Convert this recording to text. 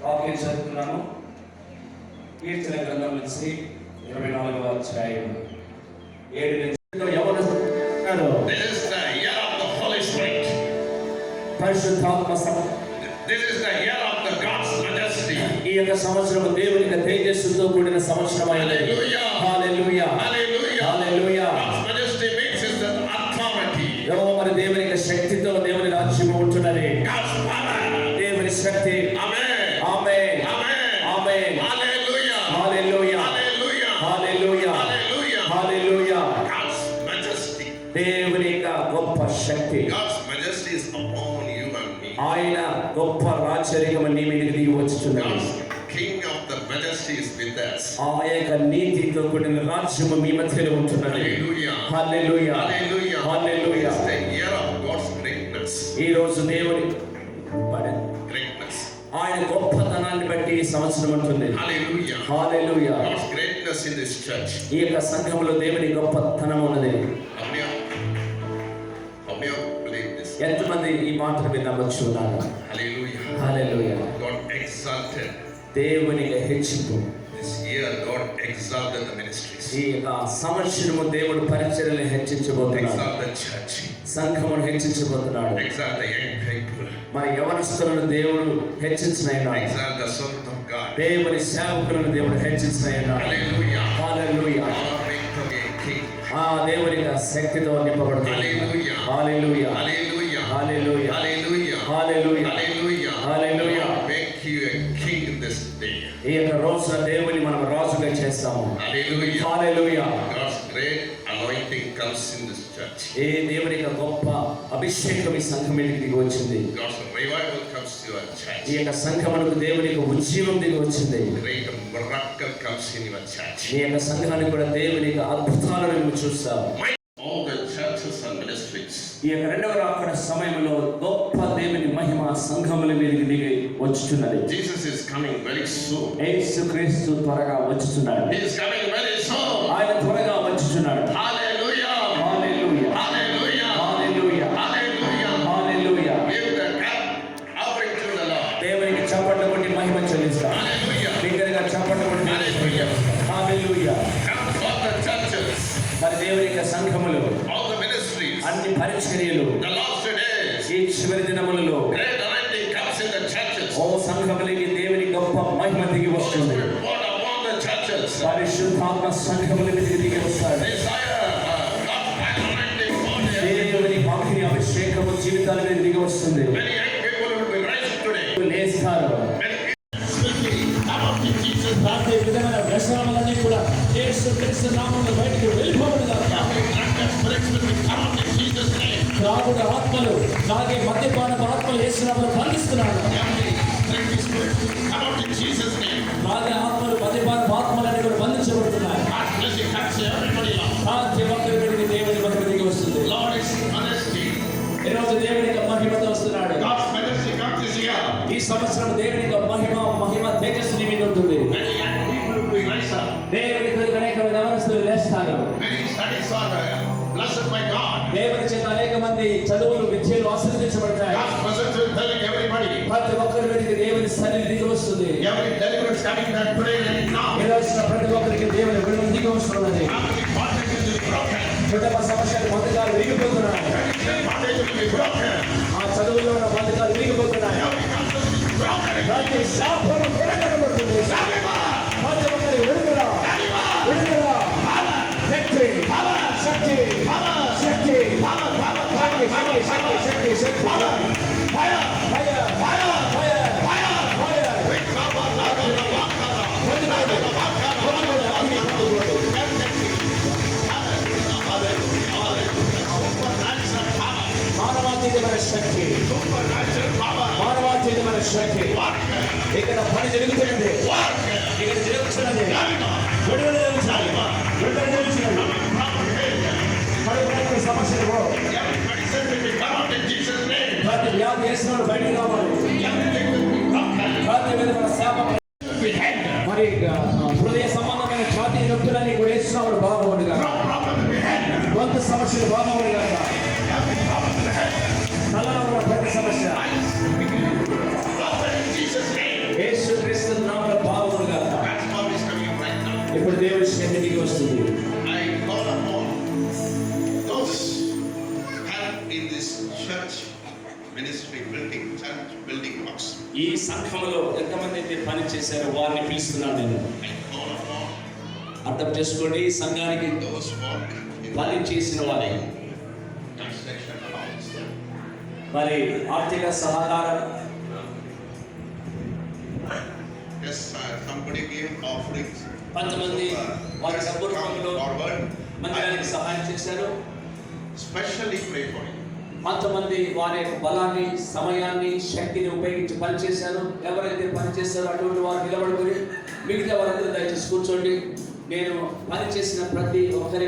వాక్యం చదువుతున్నాము. కీర్తన గ్రంథం నుంచి 24వ అధ్యాయం 7 నుంచి పరిశుద్ధాత్మ ఈ యొక్క సంవత్సరం దేవుని యొక్క తేజస్సుతో కూడిన సంవత్సరమైనది. హల్లెలూయా హల్లెలూయా. మరి దేవుని యొక్క శక్తితో దేవుని రాజ్యము ఉంటున్నది. దేవుని శక్తి. దేవుని యొక్క గొప్ప శక్తి, ఆయన గొప్ప రాజరికము నీ మీదకి దిగి వచ్చుచున్నది. ఆ యొక్క నీతితో కూడిన రాజ్యము మీ మధ్యలో ఉంటున్నది. హల్లెలూయా హల్లెలూయా. ఈ రోజు దేవుని ఆయన గొప్పతనాన్ని బట్టి ఈ సంవత్సరం ఉంటుంది. హల్లెలూయా. ఈ యొక్క సంఘములో దేవుని గొప్పతనం ఉన్నది. ఎంతమంది ఈ మాటను మీరు నమ్మొచ్చున్నారు? హల్లెలూయా. దేవుని హెచ్చింపు. ఈ సంవత్సరము దేవుడు పరిచర్యను హెచ్చించబోతున్నాడు. సంఘమును హెచ్చించబోతున్నాడు. మరి యవనస్తులను దేవుడు హెచ్చించినైనాడు. దేవుని సేవకులను దేవుడు హెచ్చించినైనాడు. హల్లెలూయా. ఆ దేవుని శక్తితో నింపబడుతుంది. హల్లెలూయా హల్లెలూయా హల్లెలూయా హల్లెలూయా హల్లెలూయా. ఈ యొక్క రోజున దేవుని మనం రాజుగా చేస్తాము. హల్లెలూయా. ఏ దేవుని యొక్క గొప్ప అభిషేకం ఈ సంఘం మీదకి దిగి వచ్చింది. ఈ యొక్క సంఘమునకు దేవుని యొక్క ఉజ్జీవం దిగి వచ్చింది. ఈ యొక్క సంఘానికి కూడా దేవుని యొక్క అద్భుతాలను మేము చూస్తాము. ఈ యొక్క రెండవ రాకడ సమయంలో గొప్ప దేవుని మహిమ సంఘముల మీదకి దిగి వచ్చుచున్నది. యేసుక్రీస్తు త్వరగా వచ్చుచున్నాడు. ఆయన త్వరగా వచ్చుచున్నాడు. దేవునికి చప్పట్లు కొట్టి మహిమ చెల్లిస్తాం. బిగ్గరగా చప్పట్లు కొట్టి హల్లెలూయా. మరి దేవుని యొక్క సంఘములు అన్ని పరిచర్యలు ఈ చివరి దినములలో ఓ సంఘములకి దేవుని గొప్ప మహిమ దిగి వస్తుంది. పరిశుద్ధాత్మ సంఘముల మీదకి దిగి వస్తాడు. దేవుని అగ్ని అభిషేకము జీవితాల మీద దిగి వస్తుంది. లేస్తారు. విధమైన వ్యసనాలన్నీ కూడా యేసుక్రీస్తు నామములో బయటకు వెళ్ళిపోవడం. త్రాగుడు ఆత్మలు, తాగే మద్యపాన ఆత్మలు యేసు నామములో బంధిస్తున్నాడు. తాగే ఆత్మలు, మద్యపాన ఆత్మలన్నీ కూడా బంధించబడుతున్నాయి. ప్రతి ఒక్కరికి దేవుని మహిమ దిగి వస్తుంది. ఈరోజు దేవుని యొక్క మహిమతో వస్తున్నాడు. ఈ సంవత్సరం దేవుని యొక్క మహిమ తేజస్సు నీ మీద ఉంటుంది. దేవుని అనేక యవనస్తులు లేస్తారు. దేవుని చేత అనేక మంది చదువులు విద్యలు ఆశీర్వదించబడతాయి. ప్రతి ఒక్కరి మీదకి దేవుని సన్నిధి దిగి వస్తుంది. ప్రతి ఒక్కరికి దేవుని విడుదల దిగి వస్తున్నది. కుటుంబ సమస్యలు బంధకాలు విరిగిపోతున్నాయి. ఆ చదువుల్లో ఉన్న బంధకాలు విరిగిపోతున్నాయి. ప్రతి శాపము కొనగలబడుతుంది. ప్రతి ఒక్కరి విడుదల విడుదల శక్తి శక్తి శక్తి శక్తి శక్తి మానవాతీతమైన శక్తి మానవాతీతమైన శక్తి ఇక్కడ పని జరిగి దంత సమస్యలు బాగవును గాక. Every problem in the head. తలలో ఉన్న ప్రతి సమస్య Lord, in Jesus' name. యేసుక్రీస్తు నామములో బాగవును గాక. That's what is coming up right now. ఇప్పుడు దేవుని శక్తికి వస్తుంది. I call upon those help in this church ministry building, church building works. ఈ సంఘములో ఎంతమంది అయితే పని చేశారో వారిని పిలుస్తున్నాను నేను. I call upon అర్థం చేసుకోండి, ఈ సంఘానికి those work in పని చేసిన వారి construction house. మరి ఆర్థిక సహకారం Yes, somebody gave offerings. కొంతమంది వారి డబ్బు రూపంలో Forward. మందిరానికి I సహాయం చేశారు. specially pray for you. కొంతమంది వారి యొక్క బలాన్ని, సమయాన్ని, శక్తిని ఉపయోగించి పనిచేశారు. ఎవరైతే పనిచేస్తారో అటువంటి వారు నిలబడుకొని మిగతా వారందరూ దయచేసి కూర్చోండి. నేను పని చేసిన ప్రతి ఒక్కరి